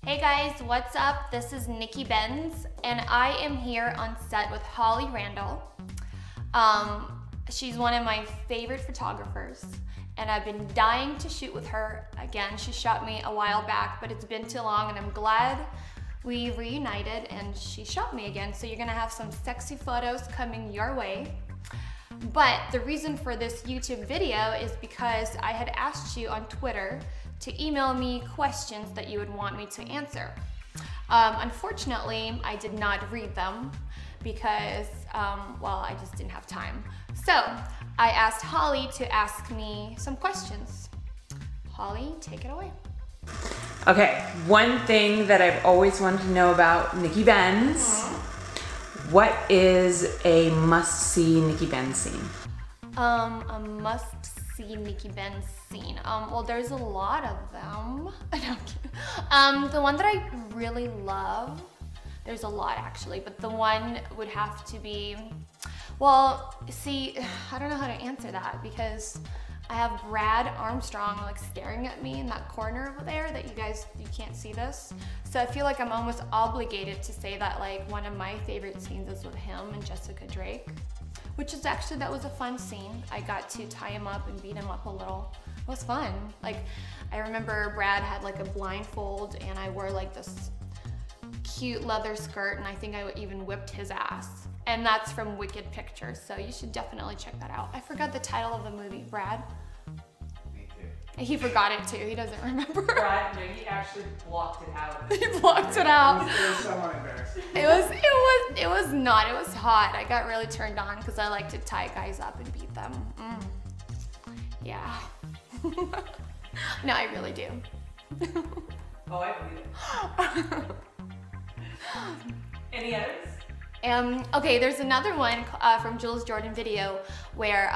Hey guys, what's up? This is Nikki Benz, and I am here on set with Holly Randall. She's one of my favorite photographers, and I've been dying to shoot with her again. She shot me a while back, but it's been too long, and I'm glad we reunited and she shot me again. So you're gonna have some sexy photos coming your way. But the reason for this YouTube video is because I had asked you on Twitter to email me questions that you would want me to answer. Unfortunately, I did not read them because, well, I just didn't have time. So I asked Holly to ask me some questions. Holly, take it away. Okay, one thing that I've always wanted to know about Nikki Benz. What is a must-see Nikki Benz scene? A must-see Nikki Benz scene. Well, there's a lot of them. The one that I really love, there's a lot actually, but the one would have to be, well, see, I don't know how to answer that because I have Brad Armstrong like staring at me in that corner over there that you can't see this. So I feel like I'm almost obligated to say that like one of my favorite scenes is with him and Jessica Drake, which is actually, that was a fun scene. I got to tie him up and beat him up a little. It was fun. Like, I remember Brad had like a blindfold and I wore like this cute leather skirt and I think I even whipped his ass. And that's from Wicked Pictures, so you should definitely check that out. I forgot the title of the movie. Brad? Me too. He forgot it too, he doesn't remember. Brad, no, he actually blocked it out. He blocked it out. It was somewhat embarrassing. It was not, it was hot. I got really turned on because I like to tie guys up and beat them. Yeah. No, I really do. Oh, I believe it. Any others? Okay, there's another one from Jules Jordan video where,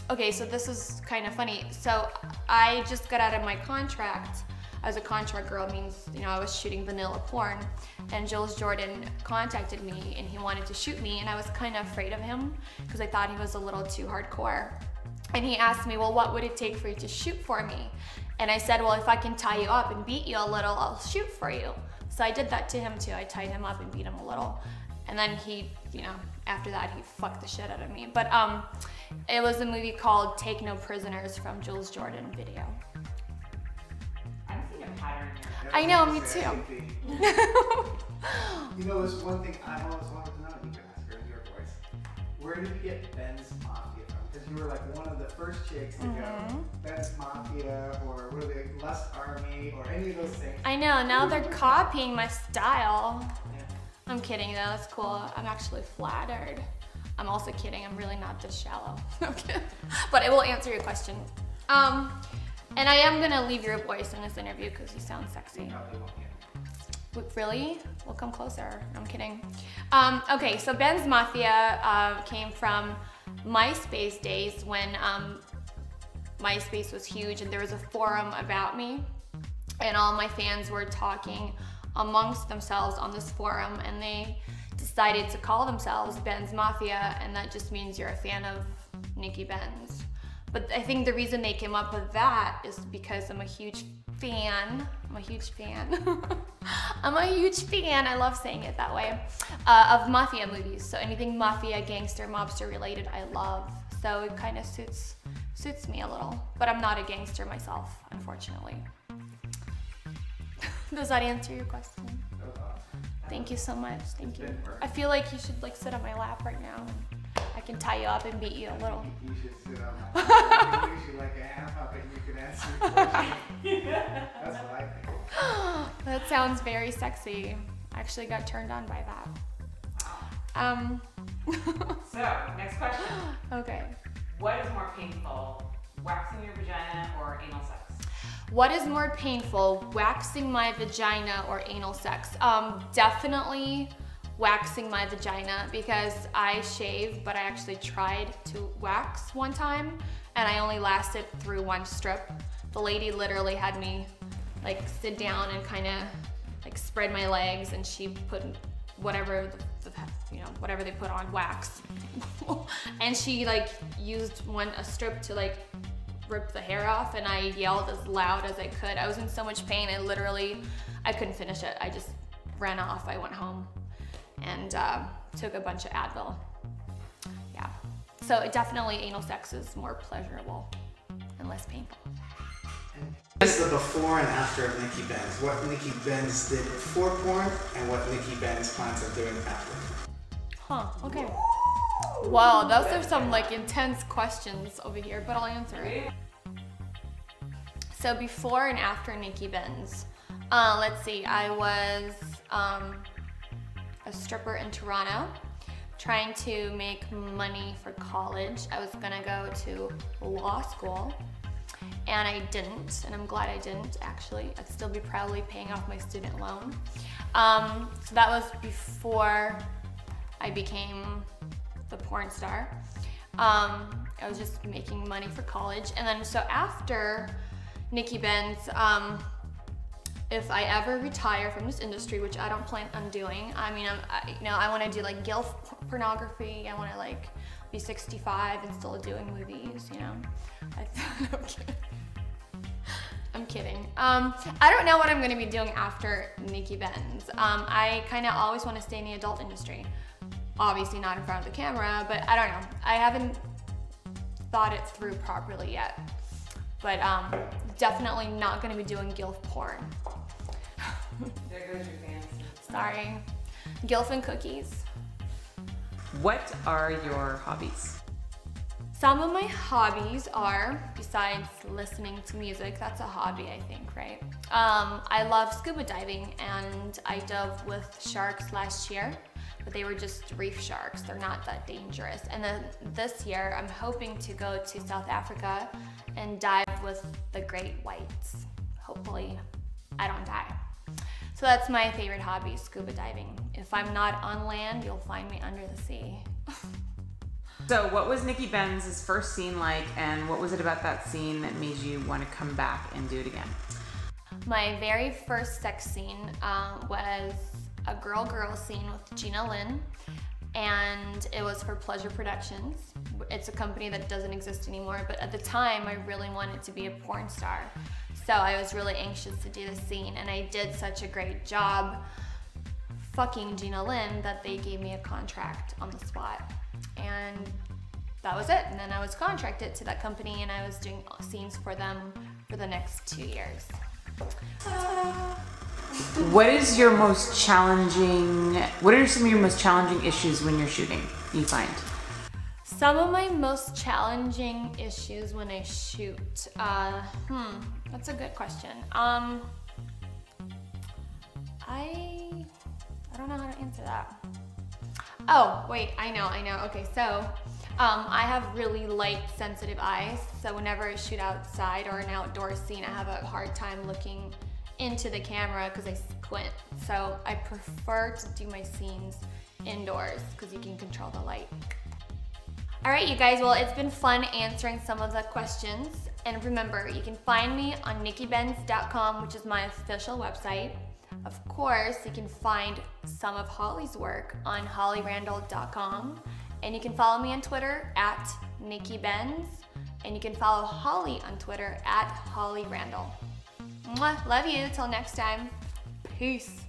okay, so this is kind of funny. So I just got out of my contract. As a contract girl means, you know, I was shooting vanilla porn, and Jules Jordan contacted me and he wanted to shoot me, and I was kind of afraid of him because I thought he was a little too hardcore. And he asked me, well, what would it take for you to shoot for me? And I said, well, if I can tie you up and beat you a little, I'll shoot for you. So I did that to him too. I tied him up and beat him a little. And then he, you know, after that, he fucked the shit out of me. But it was a movie called Take No Prisoners from Jules Jordan video. I'm seeing a pattern here. I know, me too. You know, there's one thing I always wanted to know, you can ask her in your voice. Where did you get Benz Mafia from? Because you were like one of the first chicks to go Benz Mafia, or what are they, Lust Army, or any of those things. I know, now they're copying my style. Yeah. I'm kidding though, that's cool. I'm actually flattered. I'm also kidding, I'm really not this shallow. Okay. But it will answer your question. And I am gonna leave your voice in this interview because you sound sexy. Probably won't get it. Really? Well, come closer. I'm kidding. Okay, so Benz Mafia came from MySpace days when MySpace was huge and there was a forum about me and all my fans were talking amongst themselves on this forum, and they decided to call themselves Benz Mafia, and that just means you're a fan of Nikki Benz. But I think the reason they came up with that is because I'm a huge fan. I'm a huge fan. I'm a huge fan, I love saying it that way, of mafia movies. So anything mafia, gangster, mobster related, I love. So it kind of suits me a little. But I'm not a gangster myself, unfortunately. Does that answer your question? That was awesome. Thank you so much, thank you. It's been work. I feel like you should like sit on my lap right now. I can tie you up and beat you a little. You should sit on my lap. You should like a hand puppet and you could answer your question. That's what I think. That sounds very sexy. I actually got turned on by that. So, next question. Okay. What is more painful, waxing your vagina or anal sex? What is more painful, waxing my vagina or anal sex? Definitely waxing my vagina because I shave, but I actually tried to wax one time and I only lasted through one strip. The lady literally had me like sit down and kind of like spread my legs, and she put whatever whatever they put on wax and she like used a strip to like rip the hair off, and I yelled as loud as I could. I was in so much pain, I couldn't finish it. I just ran off. I went home and took a bunch of Advil. Yeah. So definitely anal sex is more pleasurable and less painful. This is the before and after of Nikki Benz. What Nikki Benz did before porn and what Nikki Benz plans on doing after. Huh, okay. Wow, those are some like intense questions over here, but I'll answer it. So before and after Nikki Benz, let's see, I was a stripper in Toronto, trying to make money for college. I was gonna go to law school, and I didn't, and I'm glad I didn't actually. I'd still be proudly paying off my student loan. So that was before I became the porn star. I was just making money for college. And then so after Nikki Benz, if I ever retire from this industry, which I don't plan on doing, I mean, I want to do like gilf pornography. I want to like be 65 and still doing movies, you know. I'm kidding. I don't know what I'm going to be doing after Nikki Benz. I kind of always want to stay in the adult industry. Obviously not in front of the camera, but I don't know. I haven't thought it through properly yet. But definitely not going to be doing gilf porn. There goes your fancy. Sorry. Gilf and cookies. What are your hobbies? Some of my hobbies are, besides listening to music, that's a hobby I think, right? I love scuba diving, and I dove with sharks last year, but they were just reef sharks. They're not that dangerous. And then this year, I'm hoping to go to South Africa and dive with the great whites. Hopefully, I don't die. So that's my favorite hobby, scuba diving. If I'm not on land, you'll find me under the sea. So what was Nikki Benz's first scene like, and what was it about that scene that made you want to come back and do it again? My very first sex scene was a girl-girl scene with Gina Lynn, and it was for Pleasure Productions. It's a company that doesn't exist anymore, but at the time I really wanted to be a porn star. So I was really anxious to do the scene, and I did such a great job fucking Gina Lynn that they gave me a contract on the spot. And that was it. And then I was contracted to that company, and I was doing scenes for them for the next 2 years. What are some of your most challenging issues when you're shooting, you find? Some of my most challenging issues when I shoot, that's a good question. I don't know how to answer that. Oh, wait, I know. Okay, so I have really light, sensitive eyes, so whenever I shoot outside or an outdoor scene, I have a hard time looking into the camera because I squint. So I prefer to do my scenes indoors because you can control the light. All right, you guys, well, it's been fun answering some of the questions. And remember, you can find me on nikkibenz.com, which is my official website. Of course, you can find some of Holly's work on hollyrandall.com, and you can follow me on Twitter at Nikki Benz, and you can follow Holly on Twitter at Holly Randall. Mwah, love you, till next time, peace.